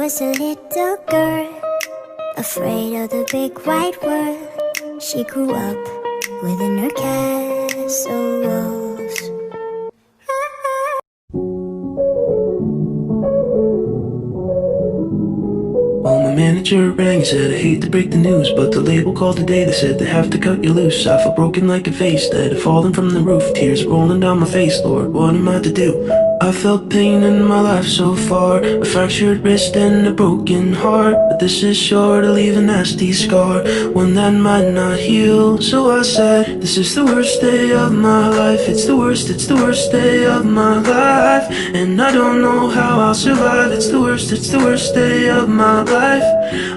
was a little girl, afraid of the big white world. She grew up within her castle walls. Well, my manager rang and said, I hate to break the news, but the label called today. They said they have to cut you loose. I felt broken like a vase that had fallen from the roof. Tears rolling down my face, Lord, what am I to do? I felt pain in my life so far, a fractured wrist and a broken heart. But this is sure to leave a nasty scar, one that might not heal. So I said, this is the worst day of my life. It's the worst day of my life. And I don't know how I'll survive. It's the worst day of my life.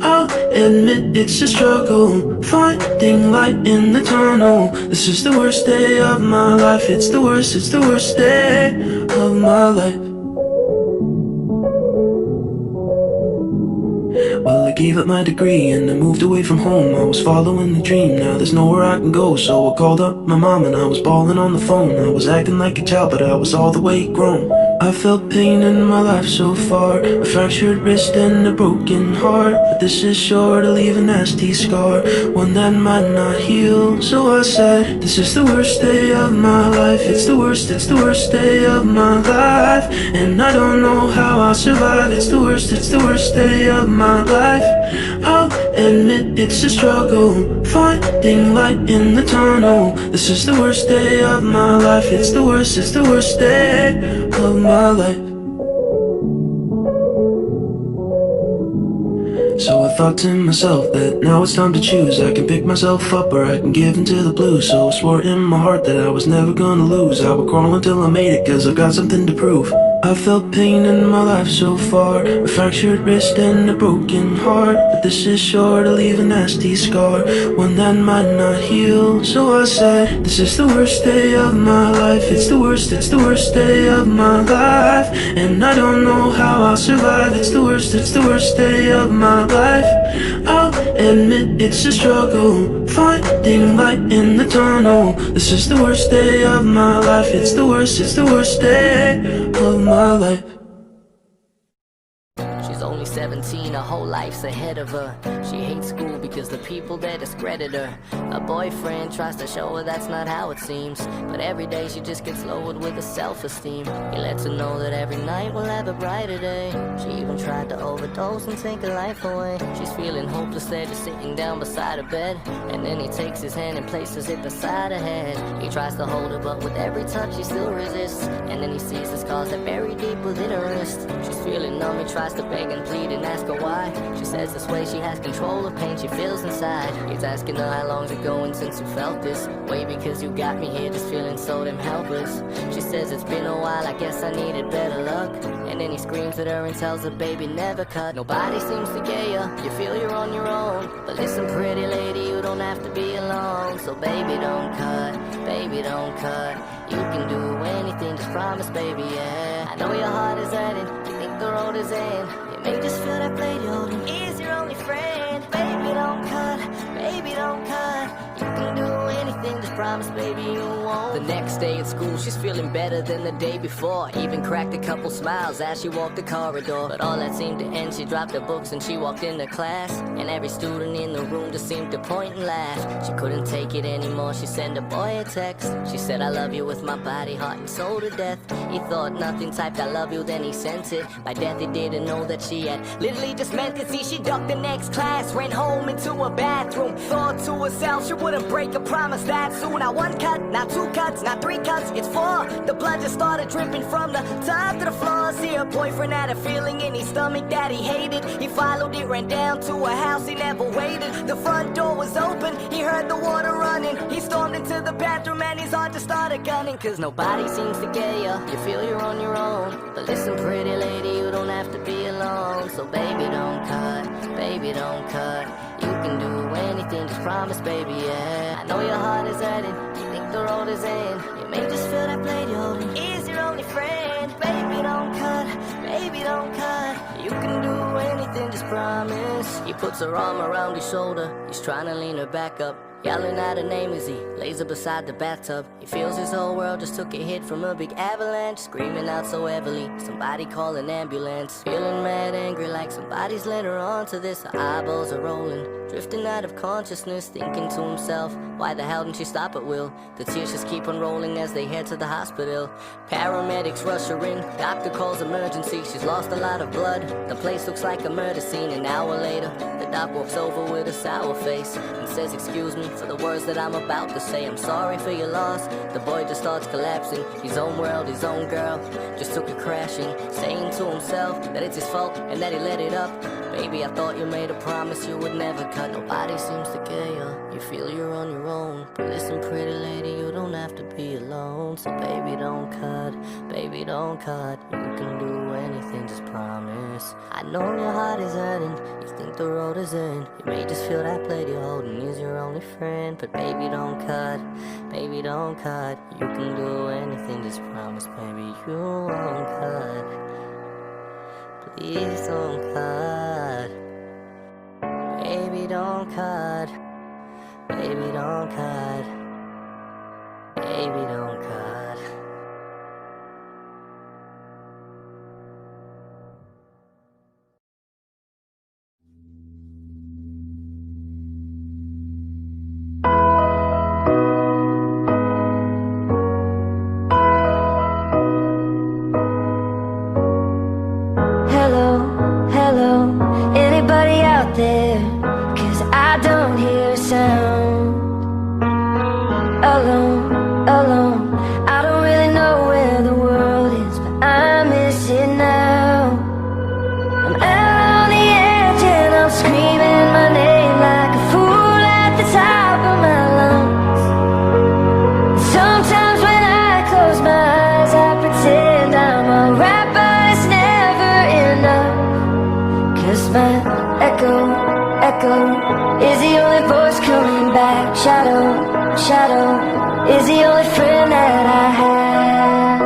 I'll admit it's a struggle, finding light in the tunnel. This is the worst day of my life. It's the worst day of my life. Well, I gave up my degree and I moved away from home. I was following the dream, now there's nowhere I can go. So I called up my mom and I was bawling on the phone. I was acting like a child, but I was all the way grown. I felt pain in my life so far, a fractured wrist and a broken heart. But this is sure to leave a nasty scar, one that might not heal. So I said, this is the worst day of my life. It's the worst day of my life. And I don't know how I'll survive. It's the worst day of my life. I'll admit it's a struggle, finding light in the tunnel. This is the worst day of my life. It's the worst day of my life. So I thought to myself that now it's time to choose. I can pick myself up or I can give into the blues. So I swore in my heart that I was never gonna lose. I would crawl until I made it, cause I've got something to prove. I felt pain in my life so far, a fractured wrist and a broken heart. But this is sure to leave a nasty scar, one that might not heal. So I said, this is the worst day of my life. It's the worst day of my life. And I don't know how I'll survive. It's the worst day of my life. I'll admit it's a struggle, finding light in the tunnel. This is the worst day of my life. It's the worst day of my life. She's only 17, her whole life's ahead of her. She hates school because the people there discredit her. Her boyfriend tries to show her that's not how it seems, but every day she just gets lowered with her self-esteem. He lets her know that every night will have a brighter day. She even tried to overdose and take her life away. She's feeling hopeless there, just sitting down beside her bed. And then he takes his hand and places it beside her head. He tries to hold her, but with every touch he still resists. And then he sees the scars that bury deep within her wrist. She's feeling numb, he tries to beg and plead and ask her why. She says this way she has control of pain she feels inside. He's asking her how long's it going since you felt this way, because you got me here just feeling so damn helpless. She says it's been a while, I guess I needed better luck. And then he screams at her and tells her, baby, never cut. Nobody seems to get you feel you're on your own. But listen, pretty lady, you don't have to be alone. So baby, don't cut, baby, don't cut. You can do anything, just promise, baby, yeah. I know your heart is hurting, you think the road is in. You may just feel that blade you're holding is your only friend. Baby, don't cut, baby, don't cut. You can do anything, just promise, baby, you won't. The next day at school, she's feeling better than the day before. Even cracked a couple smiles as she walked the corridor. But all that seemed to end, she dropped her books and she walked into class. And every student in the room just seemed to point and laugh. She couldn't take it anymore, she sent a boy a text. She said, I love you with my body, heart, and soul to death. He thought nothing, typed I love you, then he sent it. By death he didn't know that she had literally just meant it. See, she ducked the next class, ran home into her bathroom. Thought to herself she wouldn't break a promise that soon. Not one cut, not two cuts, not three cuts, it's four. The blood just started dripping from the top to the floor. See, her boyfriend had a feeling in his stomach that he hated. He followed it, ran down to her house, he never waited. The front door was open, he heard the water running. He stormed into the bathroom and his heart just started gunning. Cause nobody seems to get you feel you're on your own. But listen, pretty lady, you don't have to be alone. So baby, don't cut, baby, don't cut. You can do anything, just promise, baby, yeah. I know your heart is hurting, you think the road is in. You may just feel that blade you're holding is your only friend. Baby, don't cut, baby, don't cut. You can do anything, just promise. He puts her arm around his shoulder, he's trying to lean her back up. yelling out her name as he lays her beside the bathtub. He feels his whole world just took a hit from a big avalanche, screaming out so heavily, somebody call an ambulance. Feeling mad, angry, like somebody's led her on to this. Her eyeballs are rolling, drifting out of consciousness, thinking to himself, why the hell didn't she stop at will? The tears just keep on rolling as they head to the hospital. Paramedics rush her in, doctor calls emergency. She's lost a lot of blood, the place looks like a murder scene. An hour later, the doc walks over with a sour face and says, excuse me for the words that I'm about to say. I'm sorry for your loss. The boy just starts collapsing. His own world, his own girl just took a crashing, saying to himself that it's his fault and that he let it up. Baby, I thought you made a promise you would never cut. Nobody seems to care you, you feel you're on your own. But listen, pretty lady, you don't have to be alone. So baby, don't cut, baby, don't cut. You can do anything, just promise. I know your heart is hurting, you think the road is in. You may just feel that plate you're holding is your only friend. But baby, don't cut, baby, don't cut. You can do anything, just promise, baby, you won't cut. Please don't cut. Baby, don't cut. Baby, don't cut. Baby, don't cut. Hello, hello, anybody out there? 'Cause I don't hear a sound. Alone, alone, I don't really know where the world is, but I miss it now. I'm out on the edge and I'm screaming my name like a fool at the top of my lungs. Sometimes when I close my eyes I pretend I'm alright, but it's never enough. 'Cause my echo is the only voice coming back. Shadow is the only friend that I have.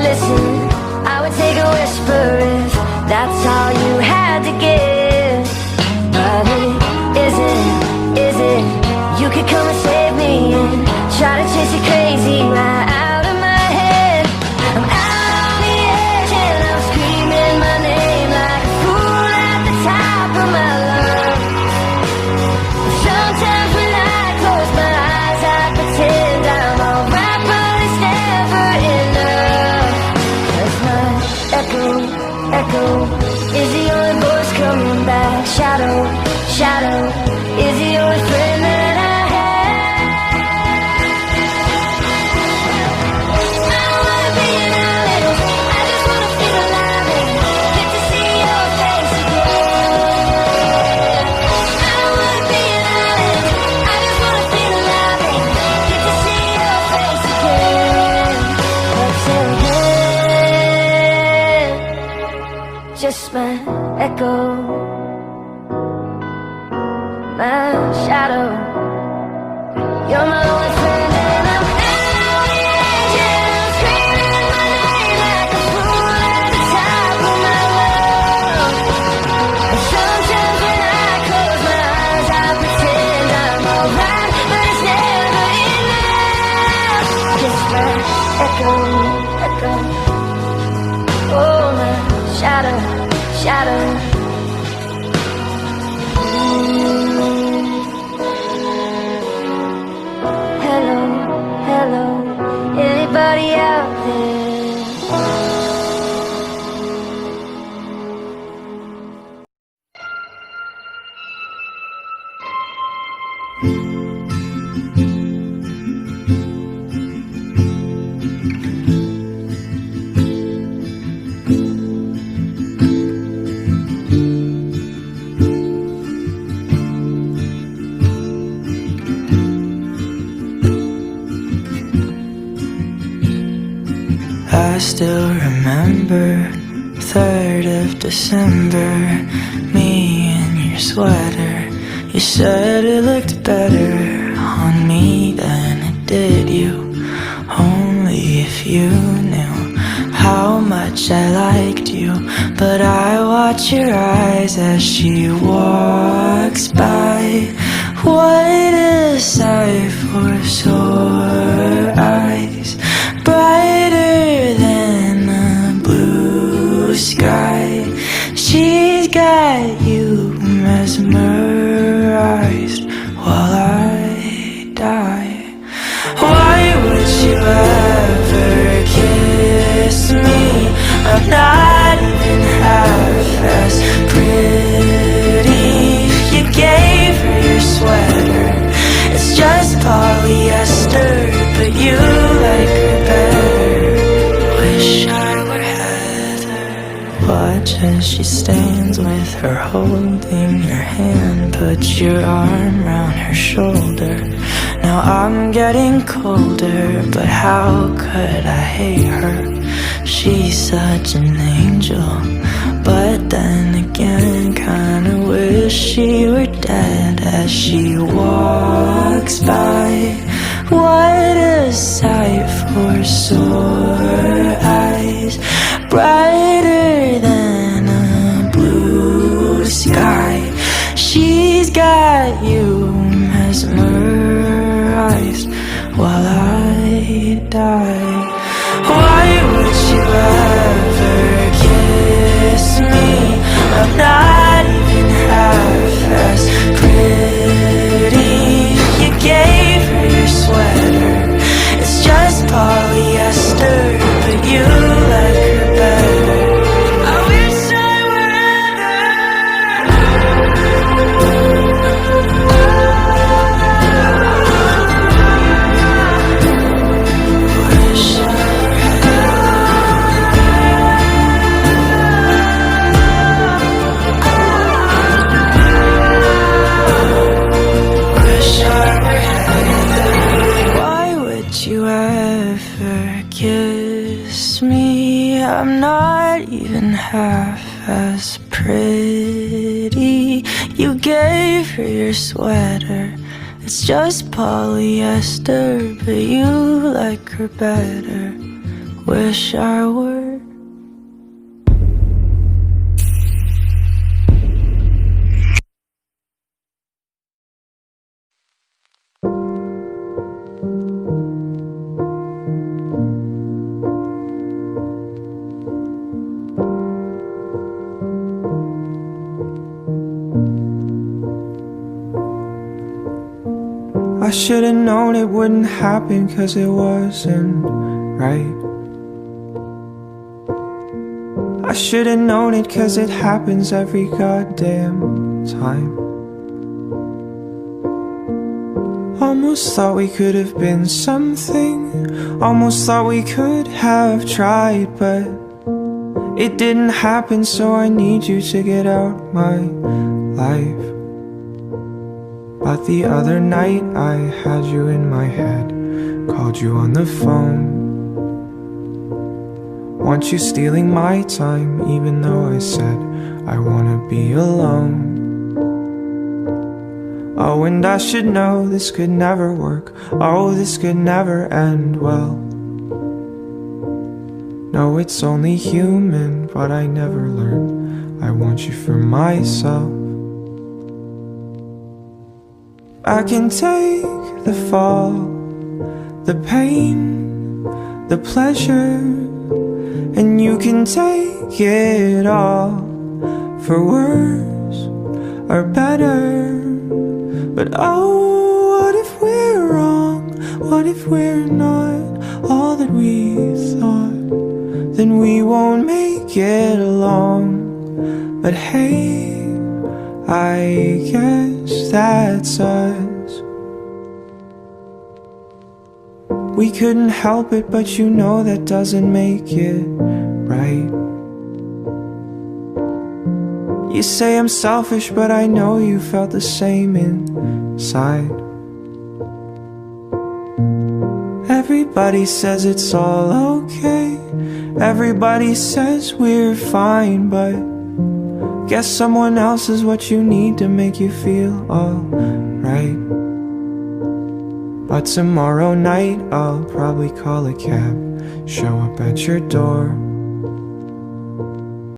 Listen, I would take a whisper if that's all you had to give. But it isn't. You could come and save me and try to chase it crazy right out of my head. I'm out on the edge and I'm screaming my name like a fool at the top of my lungs. Sometimes when I close my eyes I pretend I'm alright, but it's never enough. 'Cause my echo is the only voice coming back. Shadow is the only friend that I have. I don't wanna be an island, I just wanna feel alive and get to see your face again. I don't wanna be an island, I just wanna feel alive and get to see your face again. But till then, just my echo, my shadow. You're my only friend and I'm out on the edge and I'm screaming my name like a fool at the top of my lungs. And sometimes when I close my eyes I pretend I'm alright, but it's never enough. Just my echo. Oh, my shadow. Hello, anybody out there? I still remember 3rd of December, me in your sweater. You said it looked better on me than it did you. Only if you knew how much watch your eyes as she walks by. What a sight for sore eyes, brighter than a blue sky. She's got you mesmerized while I die. Why would you ever kiss me? I'm not even half as pretty. You gave her your sweater, it's just polyester, but you like her better. Wish I were Heather. Watch as she stands with her holding your hand. Put your arm round her shoulder. Now I'm getting colder, but how could I hate her? She's such an angel, but then again, kinda wish she were dead as she walks by. What a sight for sore eyes, brighter than a blue sky. She's got you mesmerized while I die. Why would you ever kiss me? I'm not even half as pretty. You gave her your sweater, it's just polyester, but you like her better. I wish I were kiss me? I'm not even half as pretty. You gave her your sweater, it's just polyester, but you like her better. Wish I were. I should've known it wouldn't happen, 'cause it wasn't right. I should've known it, 'cause it happens every goddamn time. Almost thought we could have been something, almost thought we could have tried, but it didn't happen, so I need you to get out my life. But the other night I had you in my head, called you on the phone. Want you stealing my time, even though I said I wanna be alone. Oh, and I should know this could never work. Oh, this could never end well. No, it's only human, but I never learned I want you for myself. I can take the fall, the pain, the pleasure, and you can take it all, for worse or better. But oh, what if we're wrong? What if we're not all that we thought? Then we won't make it along. But hey, I guess that's us. We couldn't help it, but you know that doesn't make it right. You say I'm selfish, but I know you felt the same inside. Everybody says it's all okay, everybody says we're fine, but guess someone else is what you need to make you feel alright. But tomorrow night I'll probably call a cab, show up at your door.